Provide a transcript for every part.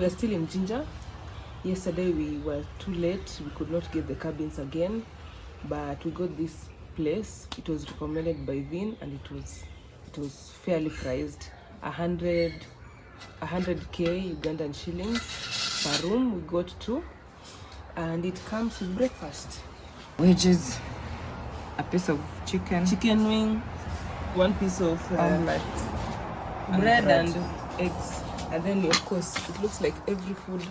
We are still in Jinja. Yesterday we were too late. We could not get the cabins again, but we got this place. It was recommended by Vin, and it was fairly priced. 100k Ugandan shillings per room. We got 2, and it comes with breakfast, which is a piece of chicken wing, 1 piece of omelette, bread and eggs. And then of course it looks like every food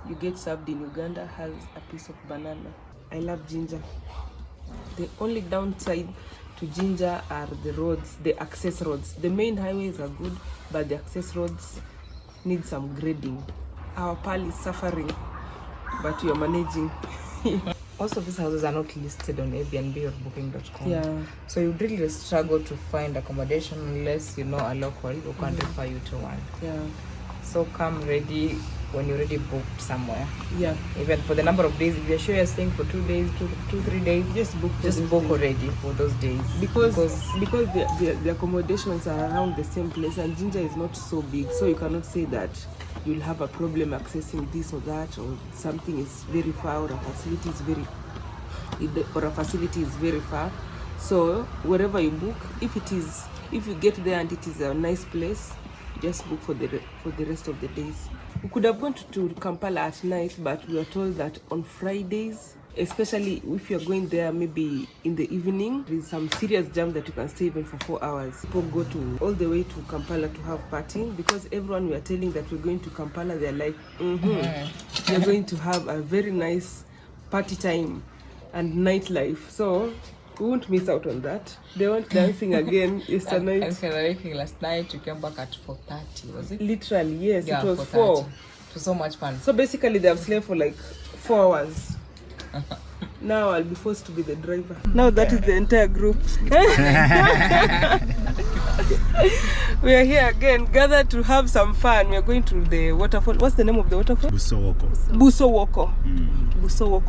you get served in Uganda has a piece of banana. I love Jinja. The only downside to Jinja are the roads, the access roads. The main highways are good, but the access roads need some grading. Our pal is suffering, but we are managing. Most of these houses are not listed on Airbnb or booking.com. Yeah. So you really struggle to find accommodation unless you know a local who can refer you to one. Yeah. So come ready when you're already booked somewhere. Yeah. Even for the number of days, if you're sure you're staying for 2 days, 3 days, just book already for those days. Because the accommodations are around the same place, and Jinja is not so big, so you cannot say that you'll have a problem accessing this or that, or something is very far, or a facility is very far. So wherever you book, if you get there and it is a nice place, just book for the rest of the days. We could have gone to Kampala at night, but we were told that on Fridays, especially if you're going there maybe in the evening, there's some serious jam that you can stay even for 4 hours. People go all the way to Kampala to have partying, because everyone we are telling that we're going to Kampala, they're like, you're going to have a very nice party time and nightlife. So we won't miss out on that. They weren't dancing again yesterday night. Last night you came back at 4:30, was it? Literally, yes. Yeah, it was 4:30. 4. It was so much fun. So basically they have slept for like 4 hours. Now I'll be forced to be the driver. Now that is the entire group. We are here again, gathered to have some fun. We are going to the waterfall. What's the name of the waterfall? Buso Woko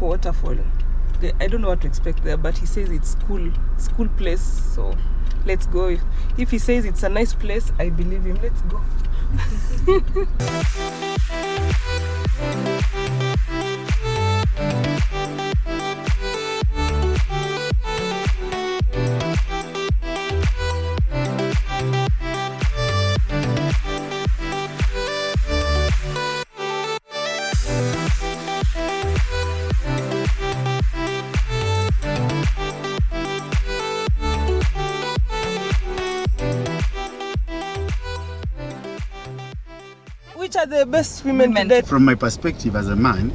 waterfall. I don't know what to expect there, but he says it's school place, so let's go. If he says it's a nice place, I believe him. Let's go. Which are the best women to date? From my perspective as a man,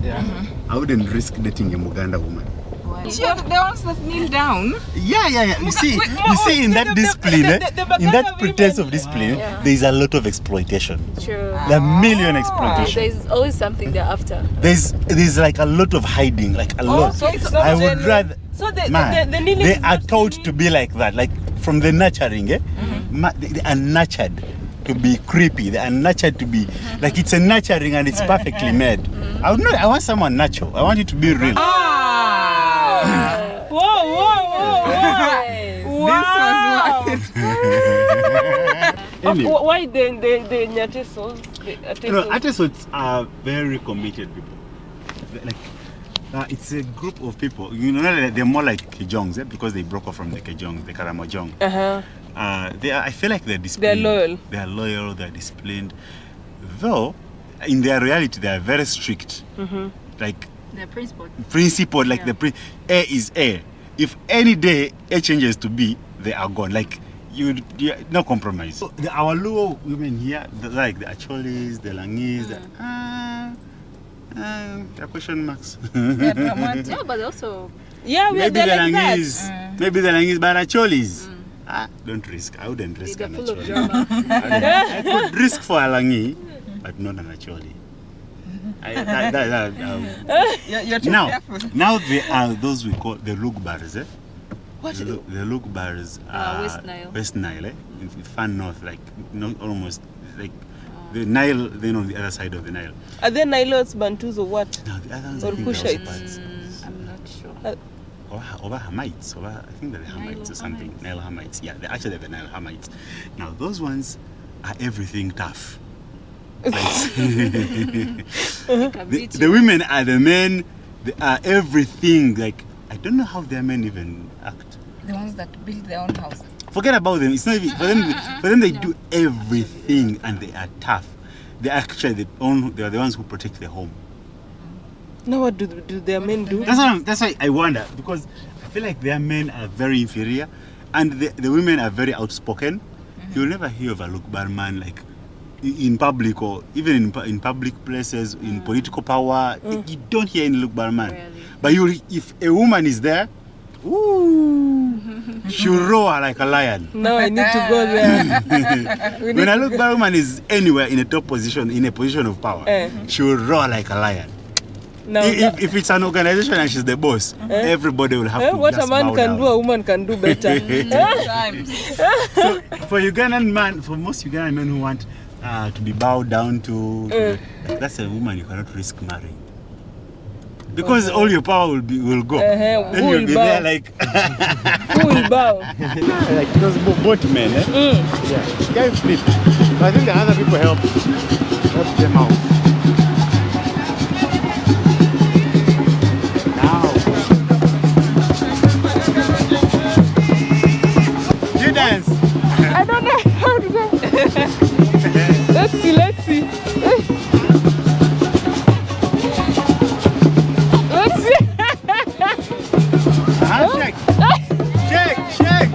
I wouldn't risk dating a Muganda woman. Why? Sure, the ones that kneel down. Yeah. You see, in that discipline, in that pretense of discipline, there is a lot of exploitation. True. There are million exploitation. There's always something they're after. There's like a lot of hiding, like a lot. So it's I not would rather. So Man, the kneeling they is are not taught really- to be like that, like from the nurturing, they are nurtured to be creepy. They are nurtured to be like it's a nurturing and it's perfectly made. I want someone natural. I want it to be real. Wow. Anyway. Why the Nyatesos? Atesos are very committed people. It's a group of people. You know, they're more like Kejongs, because they broke off from the Kejong, the Karamojong. I feel like they're disciplined. They're loyal. They're loyal. They're disciplined. Though, in their reality, they are very strict. Like They're principled. Like A is A. If any day A changes to B, they are gone. Like no compromise. So, our Luo women here, like the Acholis, the Langis, they're question marks. Yeah, but also. Yeah, maybe the like Langis, maybe the Langis, but Acholis. Don't risk. I wouldn't risk They're an full of Acholi. drama. I could risk for a Langi, but not an Acholi. You're too careful. Now they are those we call the Lugbars. What? The Lugbars are West Nile. in far north, like almost like the Nile, then on the other side of the Nile. Are they Nilotes, Bantus, or what? No, the other ones Or I think they're Kushites? I'm not sure. Over Hamites. I think they're the Hamites or something. Nile Hamites. Yeah, they're the Nile Hamites. Now those ones are everything tough. The women are the men. They are everything. Like, I don't know how their men even act. The ones that build their own houses. Forget about them. It's not even for them. For them, they do everything and they are tough. They are actually they are the ones who protect their home. Now what do their men do? That's why I wonder, because I feel like their men are very inferior, and the women are very outspoken. You'll never hear of a Lukbar man like in public or even in public places, in political power. You don't hear any Lukbar man. Really? But if a woman is there, ooh, she'll roar like a lion. Now I need to go there. When a Lukbar woman is anywhere in a top position, in a position of power, she'll roar like a lion. Now, If it's an organization and she's the boss, everybody will have to what just a man bow can down. do, a woman can do better. Sometimes. So for most Ugandan men who want to be bowed down to, that's a woman you cannot risk marrying. Because all your power will go. Then Who you'll will be bow? there like Who will bow? like those both men, eh? Yeah. Guys flip. But I think the other people help them out. Now. You dance. I don't know how to go. Let's see. Let's see. Shake. Shake.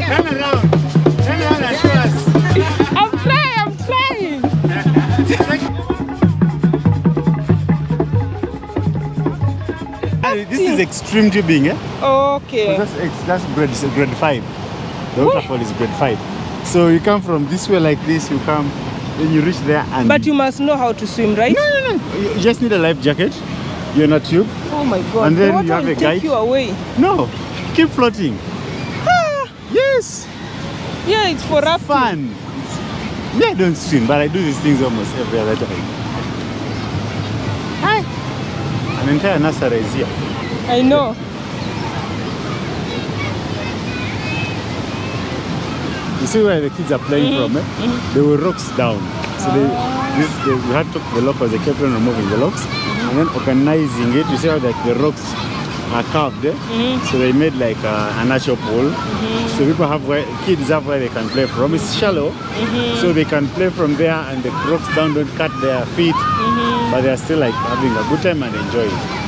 Turn around and show us. I'm flying. This is extreme tubing, eh? Okay. That's grade 5. The waterfall is grade 5. So you come from this way like this, you come, then you reach there and... But you must know how to swim, right? No. You just need a life jacket. You're not tube. Oh my God. And then the water you have will a take guide. you away. No, keep floating. Yes. Yeah, it's for rafting. Fun. Yeah, I don't swim, but I do these things almost every other time. Hi. An entire nursery is here. I know. You see where the kids are playing from, eh? There were rocks down. So we had to the locals, they kept on removing the rocks and then organizing it. You see how like the rocks are carved, eh? So they made like a natural pool. So people have kids have where they can play from. It's shallow, so they can play from there and the rocks down don't cut their feet, but they're still like having a good time and enjoying it.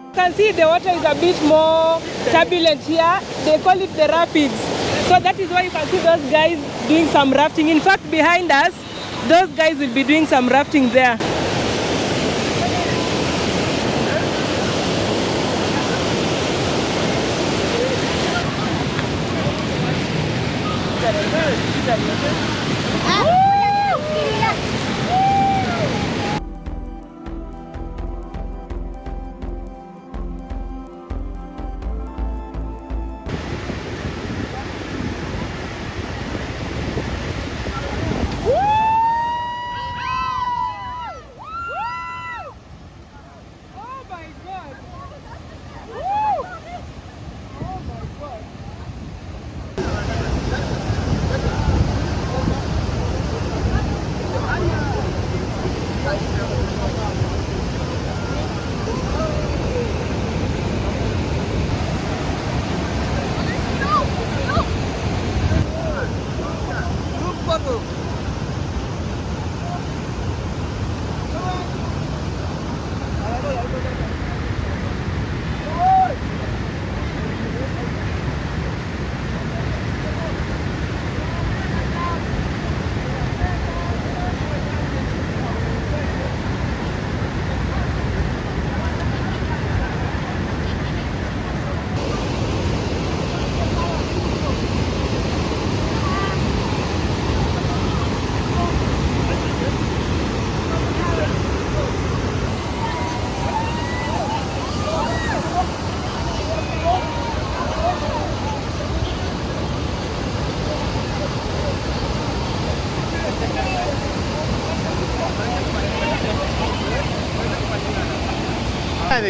You can see the water is a bit more turbulent here. They call it the rapids. So that is why you can see those guys doing some rafting. In fact, behind us, those guys will be doing some rafting there.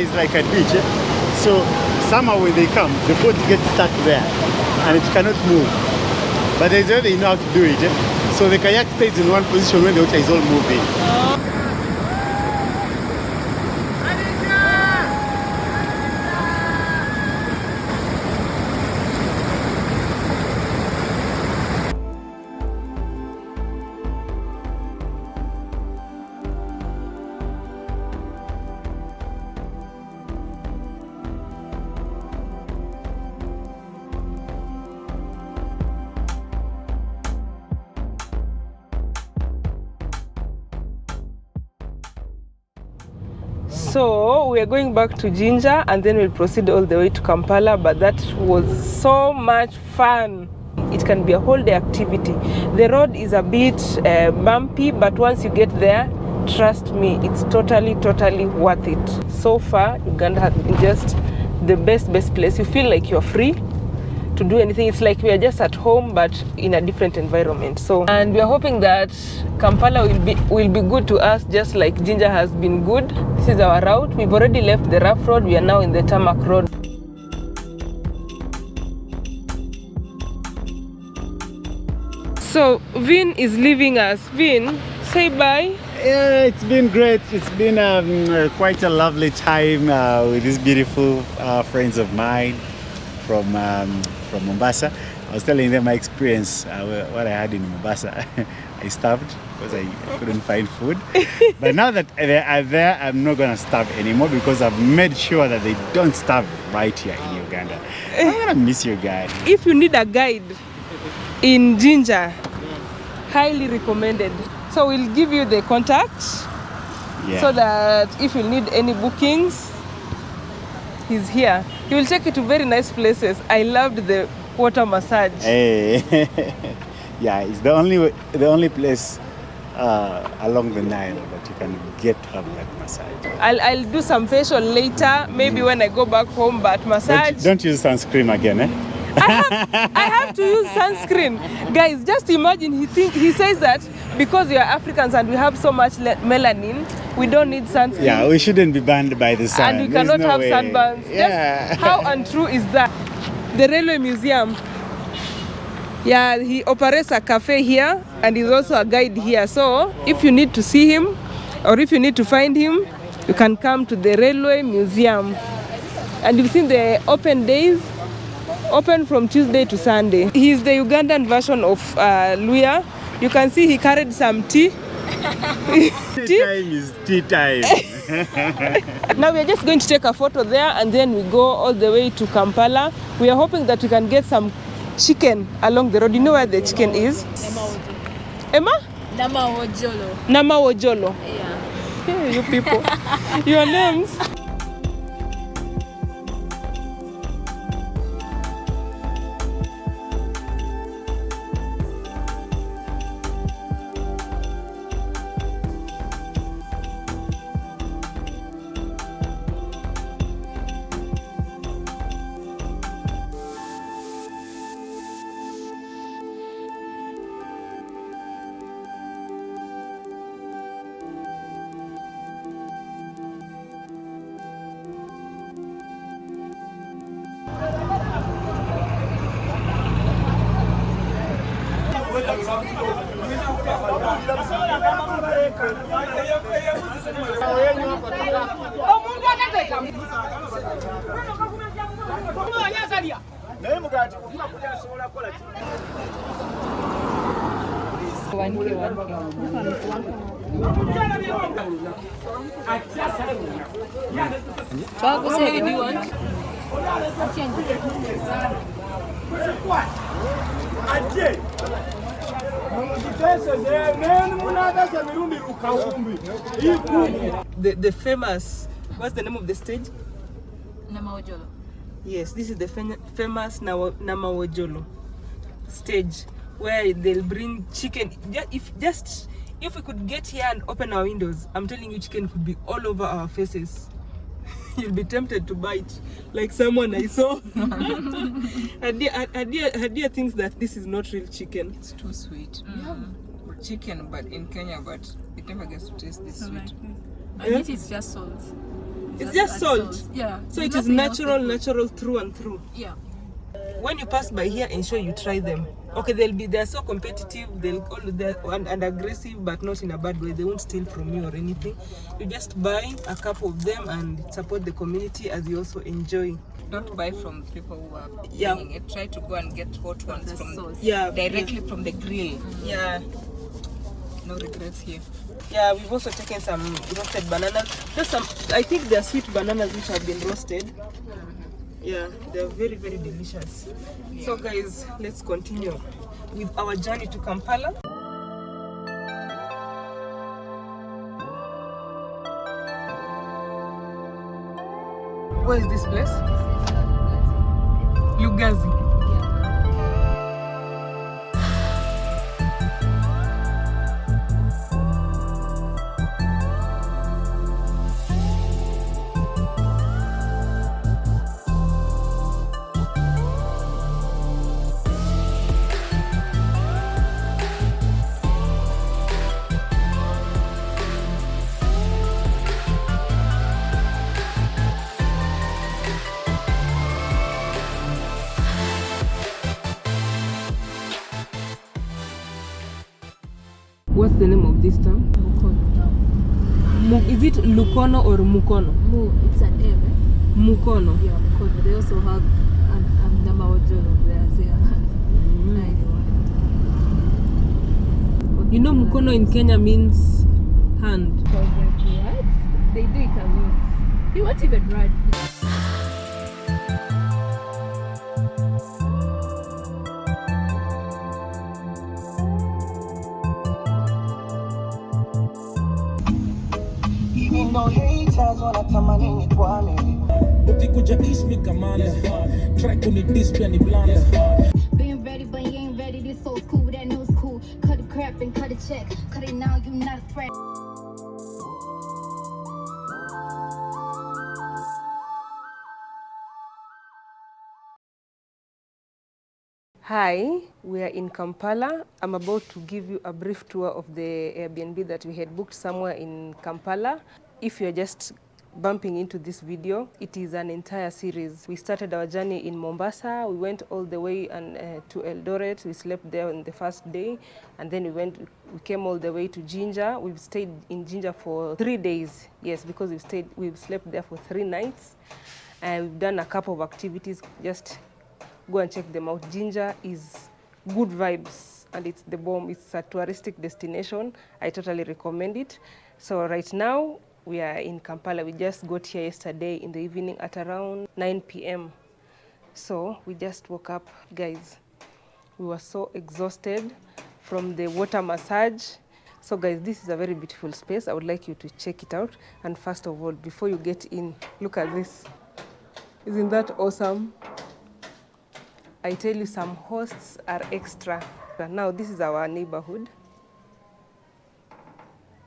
is like a ditch. So somehow when they come, the boat gets stuck there and it cannot move. But there's a way they know how to do it. So the kayak stays in one position when the water is all moving. So we are going back to Jinja and then we'll proceed all the way to Kampala, but that was so much fun. It can be a whole day activity. The road is a bit bumpy, but once you get there, trust me, it's totally worth it. So far, Uganda has been just the best place. You feel like you're free to do anything. It's like we are just at home but in a different environment. So, and we are hoping that Kampala will be good to us, just like Jinja has been good. This is our route. We've already left the rough road. We are now in the tarmac road. So Vin is leaving us. Vin, say bye. Yeah, it's been great. It's been quite a lovely time with these beautiful friends of mine from Mombasa. I was telling them my experience, what I had in Mombasa. I starved because I couldn't find food. But now that they are there, I'm not going to starve anymore because I've made sure that they don't starve right here in Uganda. I'm going to miss you guys. If you need a guide in Jinja, highly recommended. So we'll give you the contact so that if you need any bookings, he's here. He will take you to very nice places. I loved the water massage. Hey. Yeah, it's the only place along the Nile that you can get to have that massage. I'll do some facial later, maybe when I go back home, but massage. Don't use sunscreen again, eh? I have to use sunscreen. Guys, just imagine he says that because we are Africans and we have so much melanin, we don't need sunscreen. Yeah, we shouldn't be banned by the sun. And we cannot have sunburns. Yeah. Just how untrue is that? The Railway Museum. Yeah, he operates a cafe here and he's also a guide here. So if you need to see him or if you need to find him, you can come to the Railway Museum. And you've seen the open days, open from Tuesday to Sunday. He's the Ugandan version of Luya. You can see he carried some tea. Tea time is tea time. Now we are just going to take a photo there and then we go all the way to Kampala. We are hoping that we can get some chicken along the road. You know where the chicken is? Emma? Namawojolo. Namawojolo. Yeah. Hey, you people. Your names? What do you want? The famous, what's the name of the stage? Namawojolo. Yes, this is the famous Namawojolo stage where they'll bring chicken. If we could get here and open our windows, I'm telling you, chicken could be all over our faces. You'll be tempted to bite, like someone I saw. Hadia thinks that this is not real chicken. It's too sweet. We have chicken, but in Kenya, but it never gets to taste this sweet. And this is just salt. It's just salt. Yeah. So it There's is nothing else natural, they put. natural through and through. Yeah. When you pass by here, ensure you try them. Okay, they're so competitive, they're and aggressive, but not in a bad way. They won't steal from you or anything. You just buy a couple of them and support the community as you also enjoy. Don't buy from people who are Yeah. bringing it. Try to go and get hot ones from directly from the grill. Yeah. No regrets here. Yeah, we've also taken some roasted bananas. There's some, I think they're sweet bananas which have been roasted. Yeah, they're very, very delicious. Yeah. So guys, let's continue with our journey to Kampala. Where is this place? Lugazi. What's the name of this town? Is it Lukono or Mukono? It's an M, eh? Mukono. Yeah, Mukono. They also have an Namaojolo there. You know Mukono in Kenya means hand. What? They do it a lot. You won't even run. No haters wanatamani nikwame. Ukikuja East me commander. Try kuni display ni blanda. Being ready but you ain't ready. This old school, that new school. Cut the crap and cut a check. Cut it now, you not a threat. Hi, we are in Kampala. I'm about to give you a brief tour of the Airbnb that we had booked somewhere in Kampala. If you're just bumping into this video, it is an entire series. We started our journey in Mombasa. We went all the way to Eldoret. We slept there on the first day, and then we came all the way to Jinja. We've stayed in Jinja for 3 days. Yes, because we've slept there for 3 nights, and we've done a couple of activities. Just go and check them out. Jinja is good vibes, and it's the bomb. It's a touristic destination. I totally recommend it. So right now we are in Kampala. We just got here yesterday in the evening at around 9 p.m. So we just woke up, guys. We were so exhausted from the water massage. So guys, this is a very beautiful space. I would like you to check it out. And first of all, before you get in, look at this. Isn't that awesome? I tell you, some hosts are extra. Now this is our neighborhood.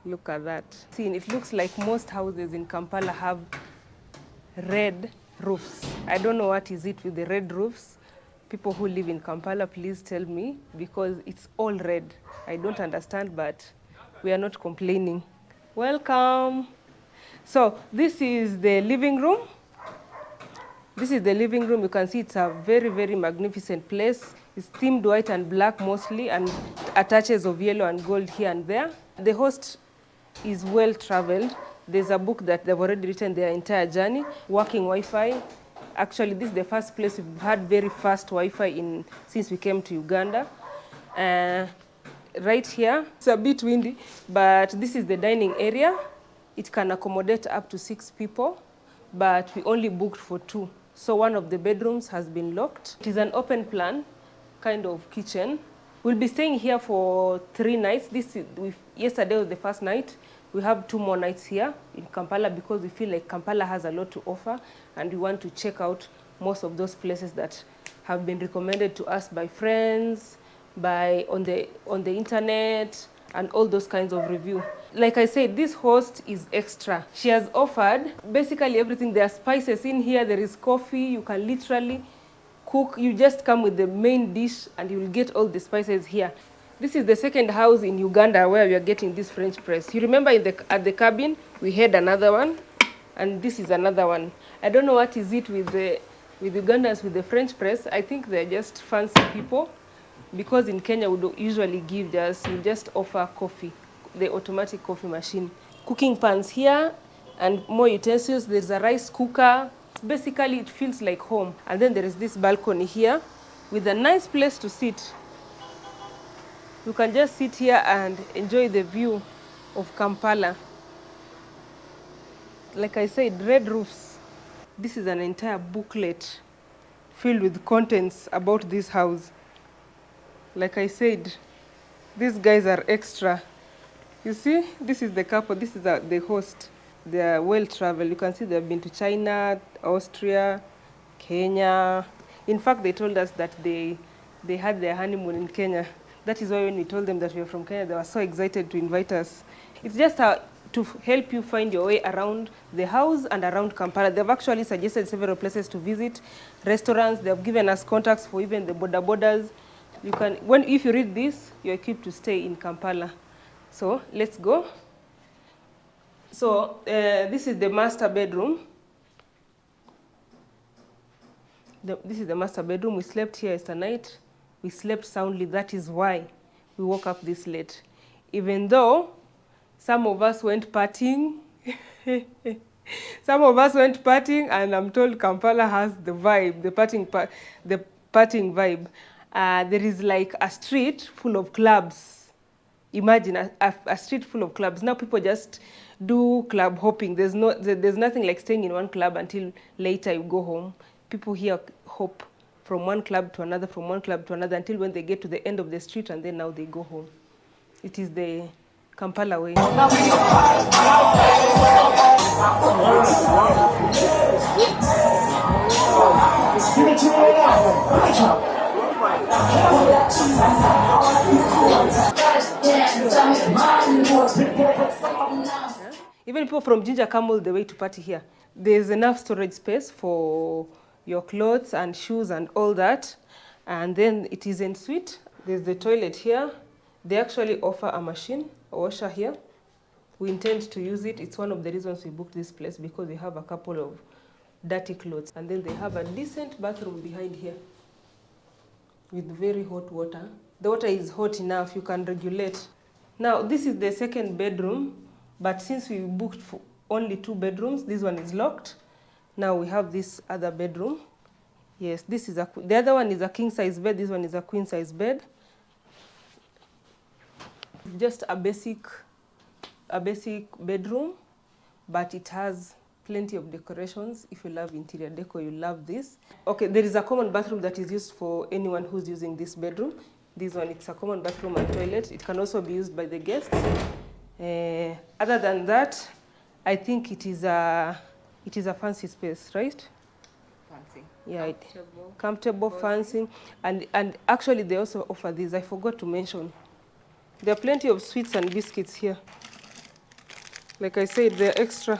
Look at that. See, it looks like most houses in Kampala have red roofs. I don't know what is it with the red roofs. People who live in Kampala, please tell me, because it's all red. I don't understand, but we are not complaining. Welcome. So this is the living room. This is the living room. You can see it's a very, very magnificent place. It's themed white and black mostly, and touches of yellow and gold here and there. The host is well traveled. There's a book that they've already written their entire journey. Working Wi-Fi. Actually, this is the first place we've had very fast Wi-Fi since we came to Uganda. Right here, it's a bit windy, but this is the dining area. It can accommodate up to 6 people, but we only booked for 2. So one of the bedrooms has been locked. It is an open plan kind of kitchen. We'll be staying here for 3 nights. Yesterday was the first night. We have 2 more nights here in Kampala because we feel like Kampala has a lot to offer, and we want to check out most of those places that have been recommended to us by friends, on the internet, and all those kinds of review. Like I said, this host is extra. She has offered basically everything. There are spices in here. There is coffee. You can literally cook. You just come with the main dish and you will get all the spices here. This is the second house in Uganda where we are getting this French press. You remember at the cabin, we had another one. And this is another one. I don't know what is it with Ugandans with the French press. I think they're just fancy people, because in Kenya we don't usually we just offer coffee, the automatic coffee machine. Cooking pans here and more utensils. There's a rice cooker. Basically, it feels like home. And then there is this balcony here with a nice place to sit. You can just sit here and enjoy the view of Kampala. Like I said, red roofs. This is an entire booklet filled with contents about this house. Like I said, these guys are extra. You see, this is the couple, this is the host. They are well traveled. You can see they've been to China, Austria, Kenya. In fact, they told us that they had their honeymoon in Kenya. That is why when we told them that we are from Kenya, they were so excited to invite us. It's just to help you find your way around the house and around Kampala. They've actually suggested several places to visit, restaurants. They've given us contacts for even the borders. You can, if you read this, you're equipped to stay in Kampala. So let's go. So this is the master bedroom. This is the master bedroom. We slept here yesterday night. We slept soundly. That is why we woke up this late. Even though some of us went partying. Some of us went partying, and I'm told Kampala has the vibe, the partying vibe. There is like a street full of clubs. Imagine a street full of clubs. Now people just do club hopping. There's nothing like staying in one club until later you go home. People here hop from one club to another, from one club to another, until when they get to the end of the street, and then now they go home. It is the Kampala way. Even people from Jinja come all the way to party here. There's enough storage space for your clothes and shoes and all that. And then it is en suite. There's the toilet here. They actually offer a machine, a washer here. We intend to use it. It's one of the reasons we booked this place, because we have a couple of dirty clothes. And then they have a decent bathroom behind here with very hot water. The water is hot enough, you can regulate. Now, this is the second bedroom, but since we booked for only 2 bedrooms, this one is locked. Now we have this other bedroom. Yes, this is the other one is a king size bed. This one is a queen size bed. Just a basic bedroom, but it has plenty of decorations. If you love interior decor, you love this. Okay, there is a common bathroom that is used for anyone who's using this bedroom. This one, it's a common bathroom and toilet. It can also be used by the guests. Other than that, I think it is a fancy space, right? Fancy. Yeah, comfortable, fancy, and actually they also offer this. I forgot to mention. There are plenty of sweets and biscuits here. Like I said, they're extra.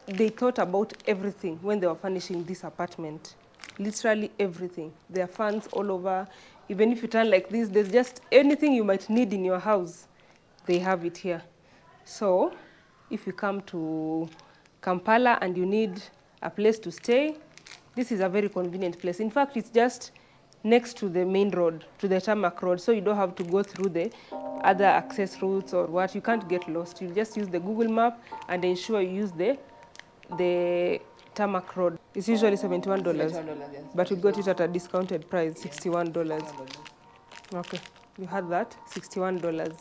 They thought about everything when they were furnishing this apartment. Literally everything. There are fans all over. Even if you turn like this, there's just anything you might need in your house. They have it here. So if you come to Kampala and you need a place to stay, this is a very convenient place. In fact, it's just next to the main road, to the tarmac road, so you don't have to go through the other access routes or what. You can't get lost. You just use the Google map and ensure you use the tarmac road. It's usually $71, $71, yes. but we got it at a discounted price, $61. Okay, you had that, $61.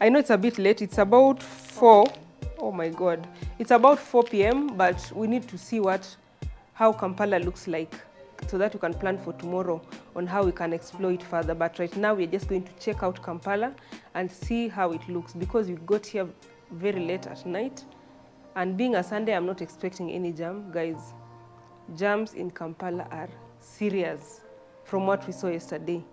I know it's a bit late. It's about 4. Oh my God. It's about 4 p.m., but we need to see how Kampala looks like, so that we can plan for tomorrow on how we can explore it further. But right now, we're just going to check out Kampala and see how it looks, because we got here very late at night. And being a Sunday, I'm not expecting any jam. Guys, jams in Kampala are serious from what we saw yesterday.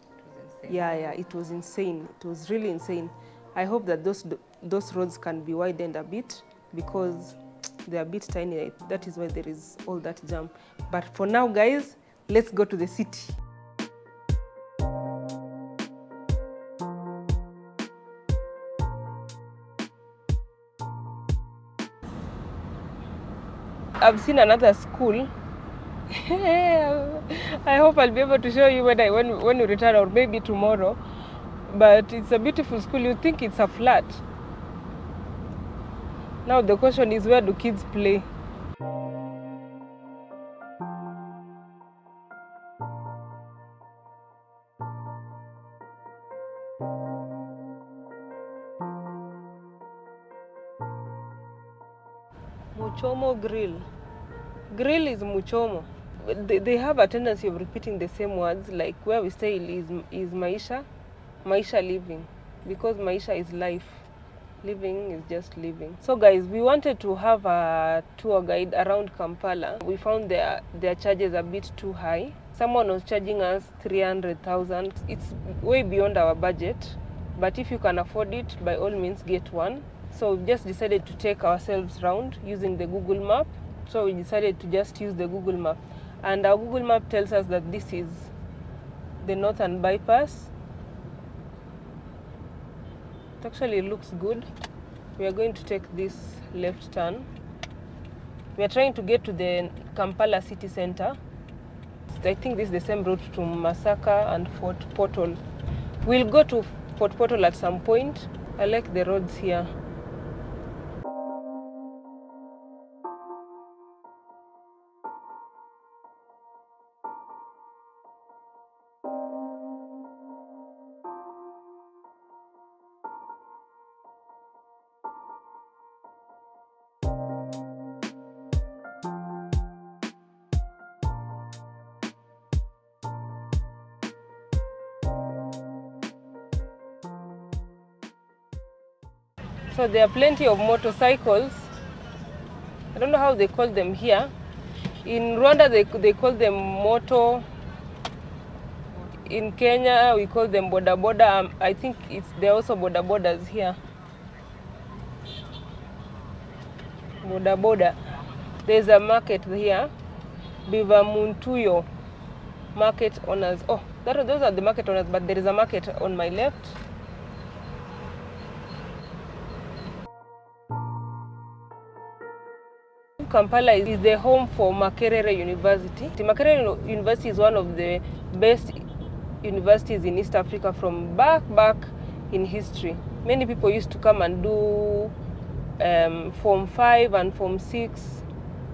Yeah, it was insane. It was really insane. I hope that those roads can be widened a bit, because they're a bit tiny. That is why there is all that jam. But for now, guys, let's go to the city. I've seen another school. I hope I'll be able to show you when we return, or maybe tomorrow. But it's a beautiful school. You think it's a flat. Now the question is, where do kids play? Muchomo Grill. Grill is Muchomo. They have a tendency of repeating the same words, like where we stay is Maisha, Maisha living, because Maisha is life. Living is just living. So guys, we wanted to have a tour guide around Kampala. We found their charges a bit too high. Someone was charging us 300,000. It's way beyond our budget, but if you can afford it, by all means get one. So we just decided to take ourselves around using the Google map. So we decided to just use the Google map. And our Google map tells us that this is the Northern Bypass. It actually looks good. We are going to take this left turn. We are trying to get to the Kampala city center. I think this is the same route to Masaka and Fort Portal. We'll go to Fort Portal at some point. I like the roads here. So there are plenty of motorcycles. I don't know how they call them here. In Rwanda, they call them moto. In Kenya, we call them boda boda. I think they're also boda bodas here. Boda boda. There's a market here. Bivamuntuyo market owners. Oh, those are the market owners, but there is a market on my left. Kampala is the home for Makerere University. Makerere University is one of the best universities in East Africa from back in history. Many people used to come and do Form 5 and Form 6.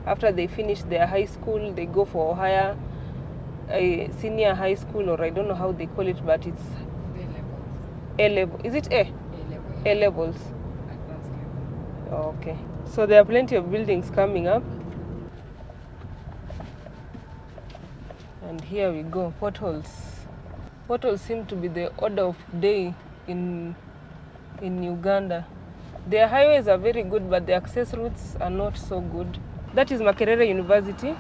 After they finish their high school, they go for higher senior high school, or I don't know how they call it, but it's A-level. Is it A? A-levels. Oh, okay. So there are plenty of buildings coming up. And here we go, potholes. Potholes seem to be the order of day in Uganda. Their highways are very good, but the access routes are not so good. That is Makerere University.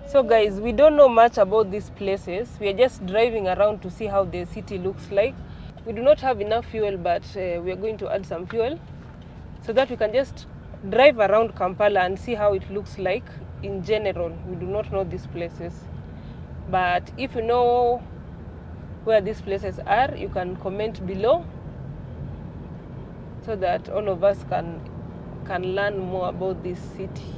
So guys, we don't know much about these places. We are just driving around to see how the city looks like. We do not have enough fuel, but we are going to add some fuel so that we can just drive around Kampala and see how it looks like in general. We do not know these places. But if you know where these places are, you can comment below so that all of us can learn more about this city.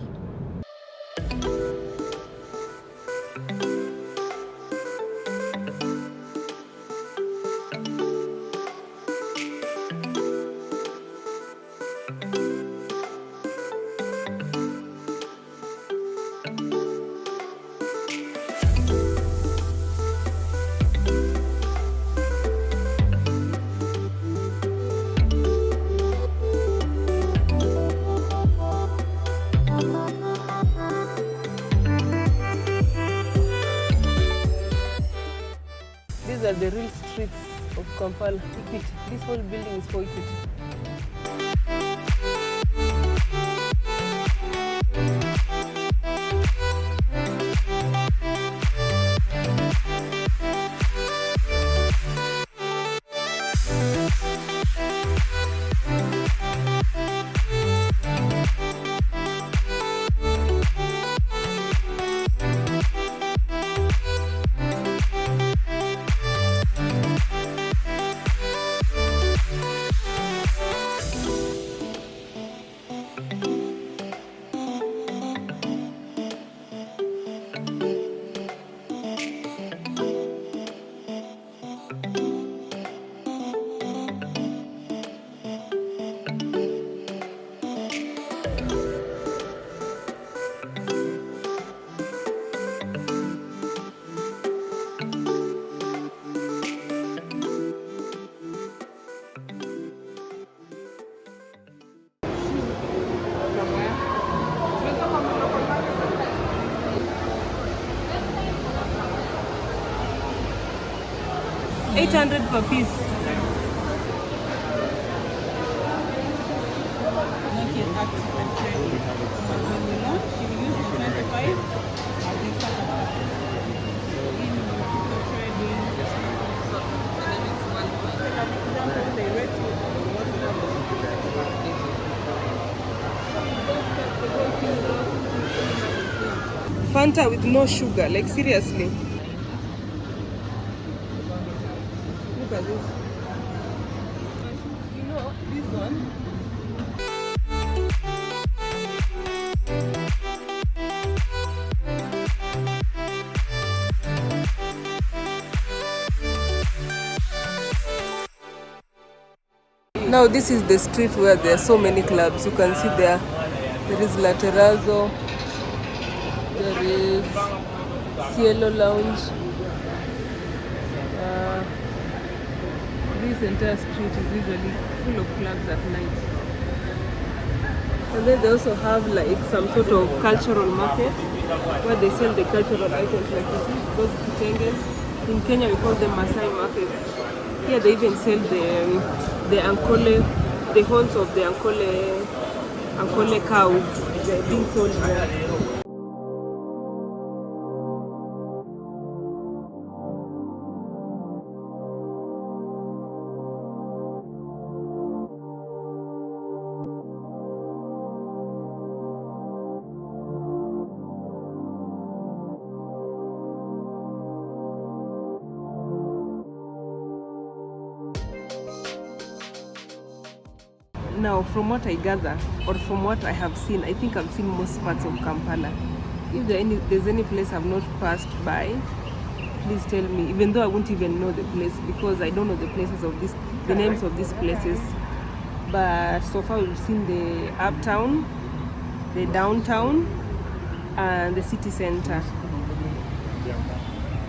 These are the real streets of Kampala. Equity. This whole building is for Equity. 800 per piece. Not yet active and trading. But when we launch, you use the 25 as the starter pack. In crypto trading. Take an example, they rate you on what level. Fanta with no sugar, like seriously. Look at this. You know, this one. Now this is the street where there are so many clubs. You can see there is Laterazzo, there is Cielo Lounge. This entire street is usually full of clubs at night. And then they also have like some sort of cultural market where they sell the cultural items, like you see those kitenges. In Kenya we call them Masai markets. Here they even sell the ankole, the horns of the ankole cows. They're being sold there. Now, from what I gather, or from what I have seen, I think I've seen most parts of Kampala. If there's any place I've not passed by, please tell me. Even though I won't even know the place because I don't know the names of these places. But so far we've seen the uptown, the downtown, and the city center.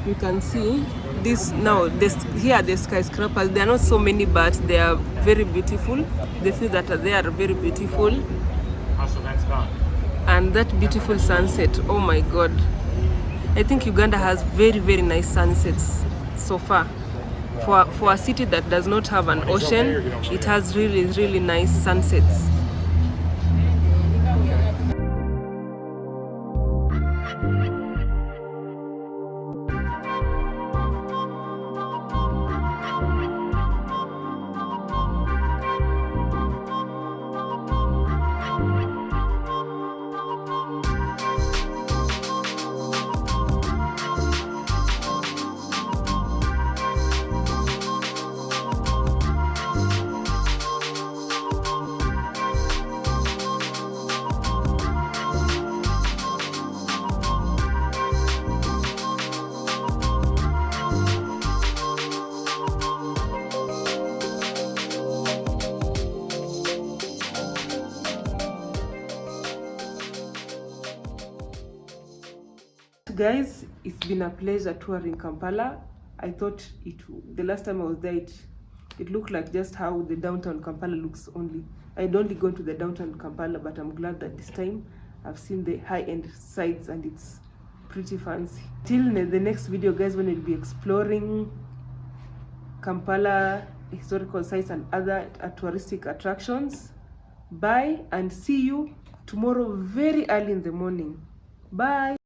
You can see this now. Here are the skyscrapers. There are not so many, but they are very beautiful. The few that are there are very beautiful. And that beautiful sunset, oh my god. I think Uganda has very, very nice sunsets so far. For a city that does not have an ocean, it has really, really nice sunsets. Guys, it's been a pleasure touring Kampala. I thought the last time I was there, it looked like just how the downtown Kampala looks only. I'd only gone to the downtown Kampala, but I'm glad that this time I've seen the high-end sites and it's pretty fancy. Till the next video, guys, when we'll be exploring Kampala historical sites and other touristic attractions. Bye, and see you tomorrow very early in the morning. Bye.